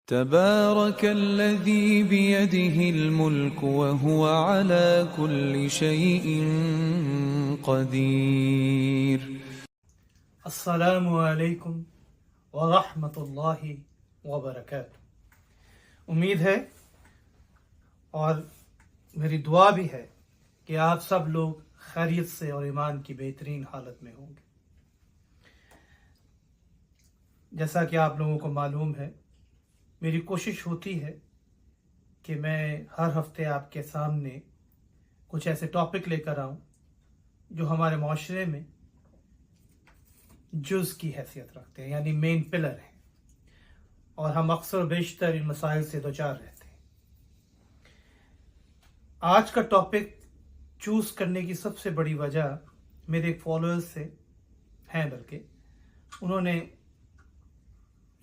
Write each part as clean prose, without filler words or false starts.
تبارك الذي بيده الملك وهو على كل شيء قدير. السلام علیکم ورحمۃ اللہ وبرکاتہ۔ امید ہے اور میری دعا بھی ہے کہ آپ سب لوگ خیریت سے اور ایمان کی بہترین حالت میں ہوں گے۔ جیسا کہ آپ لوگوں کو معلوم ہے، میری کوشش ہوتی ہے کہ میں ہر ہفتے آپ کے سامنے کچھ ایسے ٹاپک لے کر آؤں جو ہمارے معاشرے میں جز کی حیثیت رکھتے ہیں، یعنی مین پلر ہیں، اور ہم اکثر و بیشتر ان مسائل سے دوچار رہتے ہیں۔ آج کا ٹاپک چوز کرنے کی سب سے بڑی وجہ میرے ایک فالوورز سے ہیں، بلکہ انہوں نے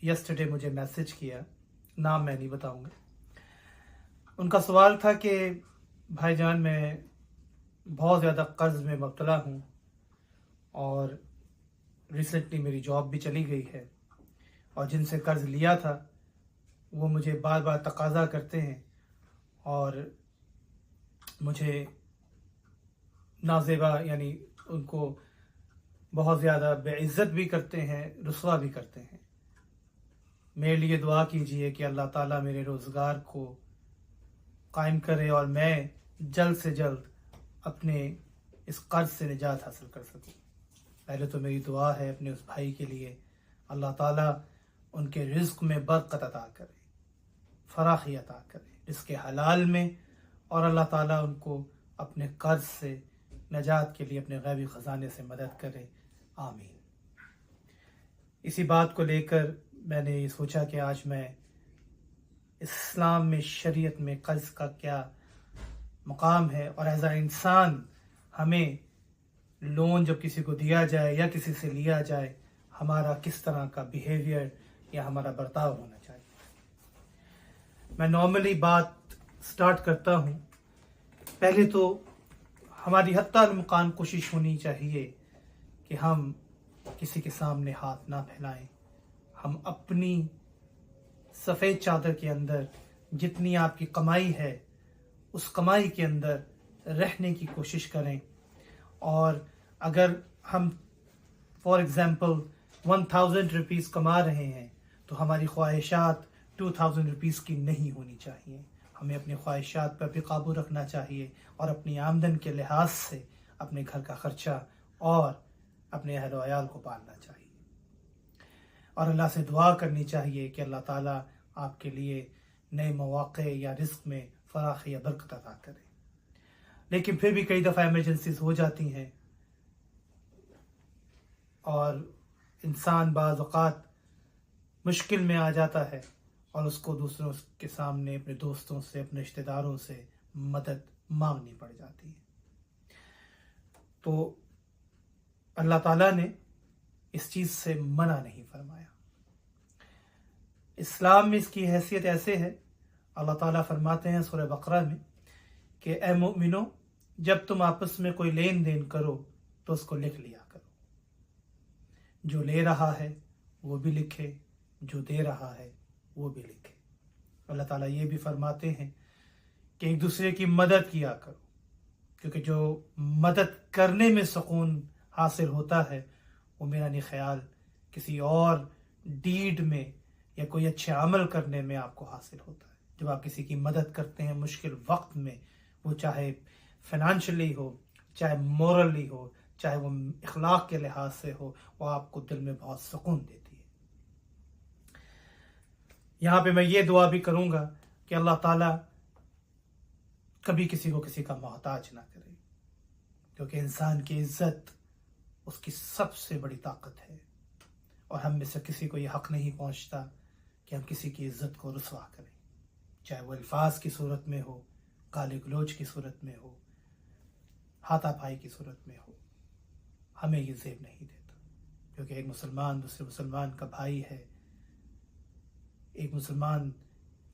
یسٹرڈے مجھے میسج کیا، نام میں نہیں بتاؤں گا۔ ان کا سوال تھا کہ بھائی جان، میں بہت زیادہ قرض میں مبتلا ہوں اور ریسنٹلی میری جاب بھی چلی گئی ہے، اور جن سے قرض لیا تھا وہ مجھے بار بار تقاضا کرتے ہیں اور مجھے نازیبا، یعنی ان کو بہت زیادہ بے عزت بھی کرتے ہیں، رسوا بھی کرتے ہیں۔ میرے لیے دعا کیجئے کہ اللہ تعالیٰ میرے روزگار کو قائم کرے اور میں جلد سے جلد اپنے اس قرض سے نجات حاصل کر سکوں۔ پہلے تو میری دعا ہے اپنے اس بھائی کے لیے، اللہ تعالیٰ ان کے رزق میں برکت عطا کرے، فراخی عطا کرے رزق حلال میں، اور اللہ تعالیٰ ان کو اپنے قرض سے نجات کے لیے اپنے غیبی خزانے سے مدد کرے، آمین۔ اسی بات کو لے کر میں نے یہ سوچا کہ آج میں اسلام میں، شریعت میں قرض کا کیا مقام ہے، اور ایز اے انسان ہمیں لون جب کسی کو دیا جائے یا کسی سے لیا جائے، ہمارا کس طرح کا بیہیویئر یا ہمارا برتاؤ ہونا چاہیے۔ میں نارملی بات سٹارٹ کرتا ہوں، پہلے تو ہماری حتی المکان کوشش ہونی چاہیے کہ ہم کسی کے سامنے ہاتھ نہ پھیلائیں۔ ہم اپنی سفید چادر کے اندر جتنی آپ کی کمائی ہے، اس کمائی کے اندر رہنے کی کوشش کریں، اور اگر ہم فار ایگزامپل 1000 روپیز کما رہے ہیں تو ہماری خواہشات 2000 روپیز کی نہیں ہونی چاہیے۔ ہمیں اپنی خواہشات پر بھی قابو رکھنا چاہیے، اور اپنی آمدن کے لحاظ سے اپنے گھر کا خرچہ اور اپنے اہل و عیال کو پالنا چاہیے، اور اللہ سے دعا کرنی چاہیے کہ اللہ تعالیٰ آپ کے لیے نئے مواقع یا رزق میں فراخی یا برکت عطا کرے۔ لیکن پھر بھی کئی دفعہ ایمرجنسیز ہو جاتی ہیں، اور انسان بعض اوقات مشکل میں آ جاتا ہے، اور اس کو دوسروں کے سامنے، اپنے دوستوں سے، اپنے رشتہ داروں سے مدد مانگنی پڑ جاتی ہے۔ تو اللہ تعالیٰ نے اس چیز سے منع نہیں فرمایا۔ اسلام میں اس کی حیثیت ایسے ہے، اللہ تعالیٰ فرماتے ہیں سورہ بقرہ میں کہ اے مومنو، جب تم آپس میں کوئی لین دین کرو تو اس کو لکھ لیا کرو۔ جو لے رہا ہے وہ بھی لکھے، جو دے رہا ہے وہ بھی لکھے۔ اللہ تعالیٰ یہ بھی فرماتے ہیں کہ ایک دوسرے کی مدد کیا کرو، کیونکہ جو مدد کرنے میں سکون حاصل ہوتا ہے وہ میرا نہیں خیال کسی اور ڈیڈ میں یا کوئی اچھے عمل کرنے میں آپ کو حاصل ہوتا ہے۔ جب آپ کسی کی مدد کرتے ہیں مشکل وقت میں، وہ چاہے فائنینشلی ہو، چاہے مورلی ہو، چاہے وہ اخلاق کے لحاظ سے ہو، وہ آپ کو دل میں بہت سکون دیتی ہے۔ یہاں پہ میں یہ دعا بھی کروں گا کہ اللہ تعالیٰ کبھی کسی کو کسی کا محتاج نہ کرے، کیونکہ انسان کی عزت اس کی سب سے بڑی طاقت ہے، اور ہم میں سے کسی کو یہ حق نہیں پہنچتا کہ ہم کسی کی عزت کو رسوا کریں، چاہے وہ الفاظ کی صورت میں ہو، گالی گلوچ کی صورت میں ہو، ہاتھا پائی کی صورت میں ہو۔ ہمیں یہ زیب نہیں دیتا، کیونکہ ایک مسلمان دوسرے مسلمان کا بھائی ہے، ایک مسلمان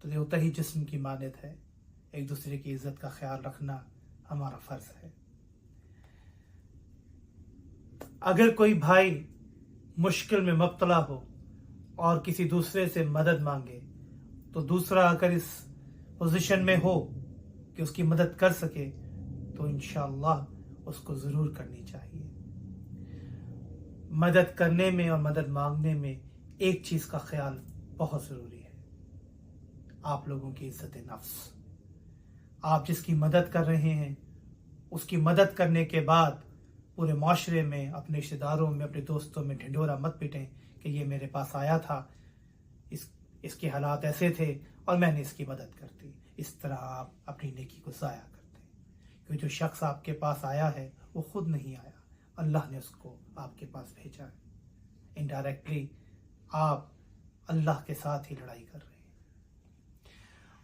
تو ہوتا ہی جسم کی مانند ہے۔ ایک دوسرے کی عزت کا خیال رکھنا ہمارا فرض ہے۔ اگر کوئی بھائی مشکل میں مبتلا ہو اور کسی دوسرے سے مدد مانگے तो दूसरा अगर इस पोजीशन में हो कि उसकी मदद कर सके तो इंशाअल्लाह उसको ज़रूर करनी चाहिए। मदद करने में और मदद मांगने में एक चीज़ का ख्याल बहुत ज़रूरी है, आप लोगों की इज्जत नफ्स। आप जिसकी मदद कर रहे हैं उसकी मदद करने के बाद पूरे माशरे में, अपने रिश्तेदारों में, अपने दोस्तों में ढिंढोरा मत पिटें कि ये मेरे पास आया था, इसके हालात ऐसे थे और मैंने इसकी मदद कर दी। इस तरह आप अपनी नेकी को ज़ाया करते हैं, क्योंकि जो शख्स आपके पास आया है वो खुद नहीं आया, अल्लाह ने उसको आपके पास भेजा है। इनडायरेक्टली आप अल्लाह के साथ ही लड़ाई कर रहे हैं।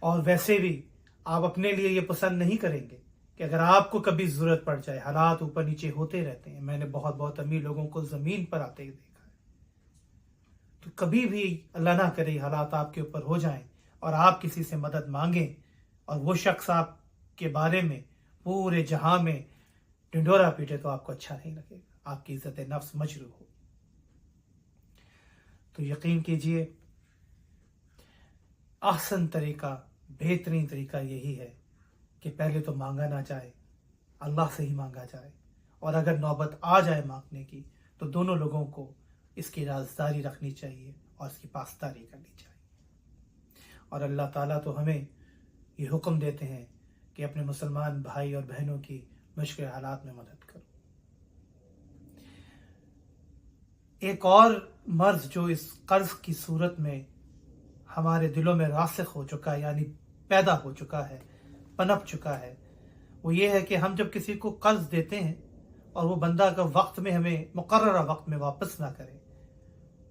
और वैसे भी आप अपने लिए ये पसंद नहीं करेंगे कि अगर आपको कभी ज़रूरत पड़ जाए, हालात ऊपर नीचे होते रहते हैं, मैंने बहुत अमीर लोगों को ज़मीन पर आते देखा है, तो कभी भी अल्लाह ना करे हालात आपके ऊपर हो जाएं और आप किसी से मदद मांगें और वो शख्स आपके बारे में पूरे जहां में ढिंढोरा पीटे तो आपको अच्छा नहीं लगेगा, आपकी इज्जत नफ्स मजरूह हो। तो यकीन कीजिए आसान तरीका, बेहतरीन तरीका यही है कि पहले तो मांगा ना जाए, अल्लाह से ही मांगा जाए, और अगर नौबत आ जाए मांगने की तो दोनों लोगों को इसकी राजदारी रखनी चाहिए और इसकी पासदारी करनी चाहिए। और अल्लाह ताला तो हमें ये हुक्म देते हैं कि अपने मुसलमान भाई और बहनों की मुश्किल हालात में मदद करो। एक और मर्ज जो इस कर्ज की सूरत में हमारे दिलों में रासिख हो चुका है, यानी पैदा हो चुका है, पनप चुका है, वो ये है कि हम जब किसी को कर्ज देते हैं और वो बंदा अगर वक्त में हमें मुकर्ररा वक्त में वापस ना करे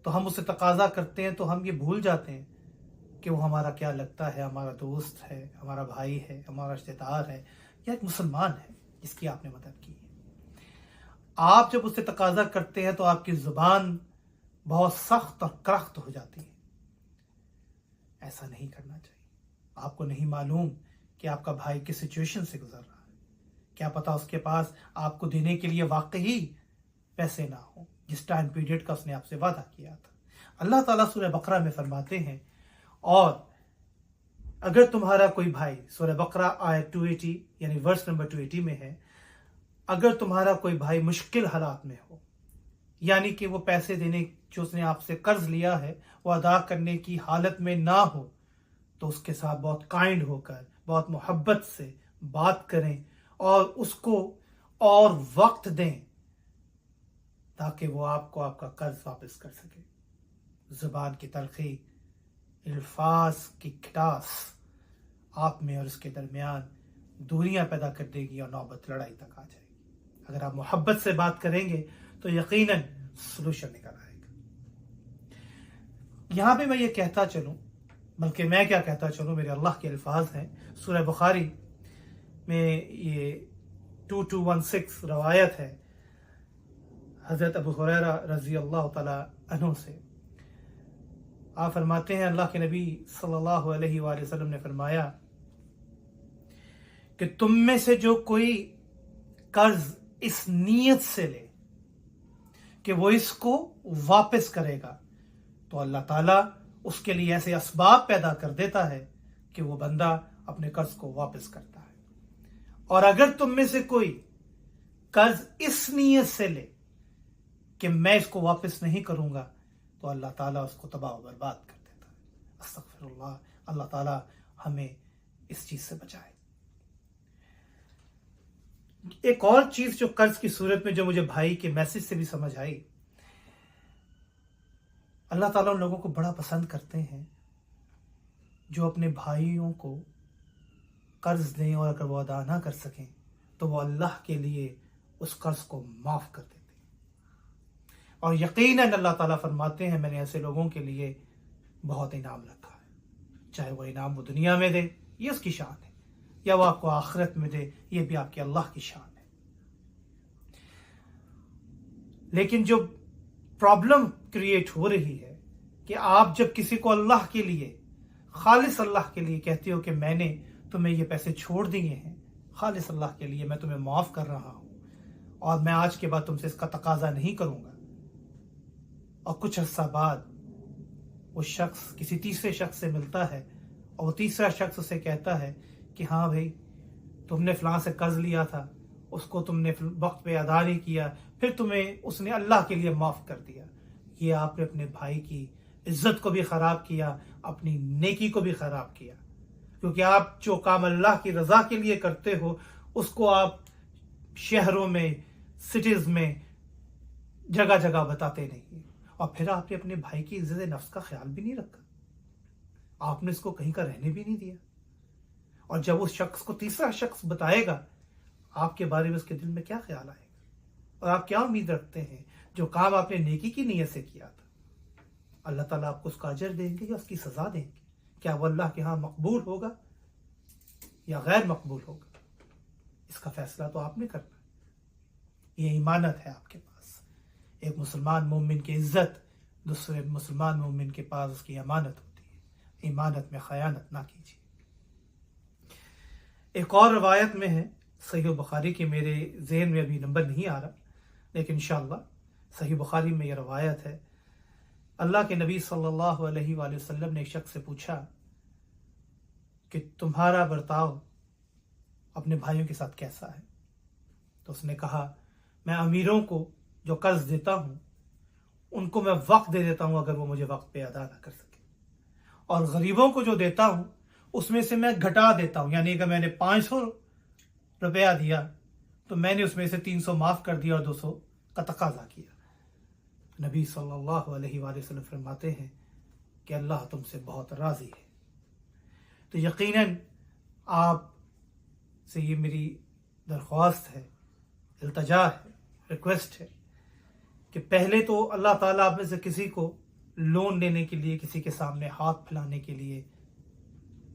तो हम उससे तकाजा करते हैं, तो हम ये भूल जाते हैं कि वो हमारा क्या लगता है, हमारा दोस्त है, हमारा भाई है, हमारा रिश्तेदार है, या एक मुसलमान है जिसकी आपने मदद की है। आप जब उससे तकाजा करते हैं तो आपकी जुबान बहुत सख्त और करख्त हो जाती है। ऐसा नहीं करना चाहिए। आपको नहीं मालूम कि आपका भाई किस सिचुएशन से गुजर रहा है, क्या पता उसके पास आपको देने के लिए वाकई पैसे ना हो जिस टाइम पीरियड का उसने आपसे वादा किया था। अल्लाह ताला सूरह बकरा में फरमाते हैं, और अगर तुम्हारा कोई भाई, सूरह बकरा आयत 280 यानी वर्स नंबर 280 में है, अगर तुम्हारा कोई भाई मुश्किल हालात में हो, यानी कि वो पैसे देने जो उसने आपसे कर्ज लिया है वो अदा करने की हालत में ना हो, तो उसके साथ बहुत काइंड होकर, बहुत मोहब्बत से बात करें और उसको और वक्त दें ताकि वो आपको आपका कर्ज वापस कर सके। जुबान की तलखी, अल्फाज की खटास आप में और उसके दरमियान दूरियां पैदा कर देगी और नौबत लड़ाई तक आ जाएगी। अगर आप मोहब्बत से बात करेंगे तो यकीनन सलूशन निकल आएगा। यहां पे मैं ये कहता चलूं, बल्कि मैं क्या कहता चलूं, मेरे अल्लाह के अल्फाज हैं। सूरह बुखारी में ये 2216 रवायत है हज़रत अबू हुरैरा रज़ी अल्लाह तआला अन्हु से। आप फरमाते हैं, अल्लाह के नबी सल्लल्लाहु अलैहि वसल्लम ने फरमाया कि तुम में से जो कोई कर्ज इस नीयत से ले कि वो इसको वापस करेगा तो अल्लाह ताला उसके लिए ऐसे असबाब पैदा कर देता है कि वो बंदा अपने कर्ज को वापस करता है। और अगर तुम में से कोई कर्ज इस नीयत से ले कि मैं इसको वापस नहीं करूंगा तो अल्लाह ताला उसको तबाह बर्बाद कर देता है। अस्तगफिरुल्लाह, अल्लाह ताला हमें इस चीज से बचाए। एक और चीज जो कर्ज की सूरत में जो मुझे भाई के मैसेज से भी समझ आई, अल्लाह ताला उन लोगों को बड़ा पसंद करते हैं जो अपने भाइयों को कर्ज दें और अगर वो अदा ना कर सकें तो वो अल्लाह के लिए उस कर्ज को माफ कर देते हैं। और यकीनन अल्लाह ताला फरमाते हैं, मैंने ऐसे लोगों के लिए बहुत इनाम रखा है। चाहे वो इनाम वो दुनिया में दे, ये उसकी शान है, या वो आपको आखिरत में दे, ये भी आपके अल्लाह की शान है। लेकिन जो प्रॉब्लम क्रिएट हो रही है कि आप जब किसी को अल्लाह के लिए, खालिस अल्लाह के लिए कहते हो कि मैंने तुम्हें ये पैसे छोड़ दिए हैं खालिस अल्लाह के लिए, मैं तुम्हें माफ कर रहा हूं और मैं आज के बाद तुमसे इसका तकाजा नहीं करूंगा, और कुछ अर्सा बाद वो शख्स किसी तीसरे शख्स से मिलता है और वो तीसरा शख्स उसे कहता है कि हाँ भाई, तुमने फलां से कर्ज लिया था, उसको तुमने वक्त पे अदा नहीं किया, फिर तुम्हें उसने अल्लाह के लिए माफ़ कर दिया। ये आपने अपने भाई की इज्जत को भी ख़राब किया, अपनी नेकी को भी ख़राब किया, क्योंकि आप जो काम अल्लाह की रज़ा के लिए करते हो उसको आप शहरों में, सिटीज़ में जगह जगह बताते नहीं, और फिर आपने अपने भाई की इज्जत नफ्स का ख्याल भी नहीं रखा, आपने इसको कहीं का रहने भी नहीं दिया। और जब उस शख्स को तीसरा शख्स बताएगा, आपके बारे में उसके दिल में क्या ख्याल आएगा, और आप क्या उम्मीद रखते हैं जो काम आपने नेकी की नीयत से किया था, अल्लाह ताला आपको उसका अजर देंगे या उसकी सज़ा देंगे? क्या वो अल्लाह के यहाँ मकबूल होगा या गैर मकबूल होगा? इसका फैसला तो आपने करना है। ये ईमानत है आपके पास। एक मुसलमान मोमिन की इज्जत दूसरे मुसलमान मोमिन के पास उसकी अमानत होती है। ईमानत में खयानत ना कीजिए। एक और रवायत में है, सही बुखारी की, मेरे ज़हन में अभी नंबर नहीं आ रहा, लेकिन इंशाअल्लाह सही बुखारी में ये रवायत है। अल्लाह के नबी सल्लल्लाहु अलैहि वसल्लम ने एक शख्स से पूछा कि तुम्हारा बर्ताव अपने भाइयों के साथ कैसा है? तो उसने कहा, मैं अमीरों को जो कर्ज देता हूँ उनको मैं वक्त दे देता हूँ अगर वो मुझे वक्त पे अदा ना कर सके, और गरीबों को जो देता हूँ उसमें से मैं घटा देता हूँ, यानी कि मैंने 500 रुपया दिया तो मैंने उसमें से 300 माफ़ कर दिया और 200 का तकाजा किया। नबी सल्लल्लाहु अलैहि वसल्लम फरमाते हैं कि अल्लाह तुमसे बहुत राज़ी है। तो यकीनन आप से ये मेरी दरख्वास्त है, इल्तजा है, रिक्वेस्ट है कि पहले तो अल्लाह ताला आप में से किसी को लोन लेने के लिए, किसी के सामने हाथ फैलाने के लिए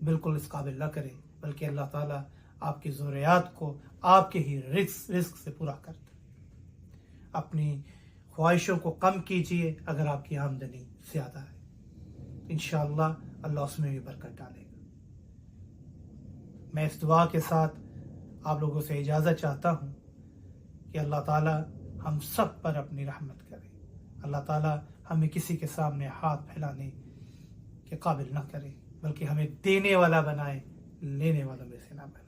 बिल्कुल इस काबिल न करे, बल्कि अल्लाह ताला आपकी ज़रूरियात को आपके ही रिस्क से पूरा करते। अपनी ख्वाहिशों को कम कीजिए अगर आपकी आमदनी ज़्यादा है, इंशाअल्लाह अल्लाह उसमें भी बरकत डालेगा। मैं इस दुआ के साथ आप लोगों से इजाज़त चाहता हूँ कि अल्लाह ताला हम सब पर अपनी रहमत करे। अल्लाह ताला हमें किसी के सामने हाथ फैलाने के काबिल ना करे, बल्कि हमें देने वाला बनाए, लेने वालों में से ना बनाए।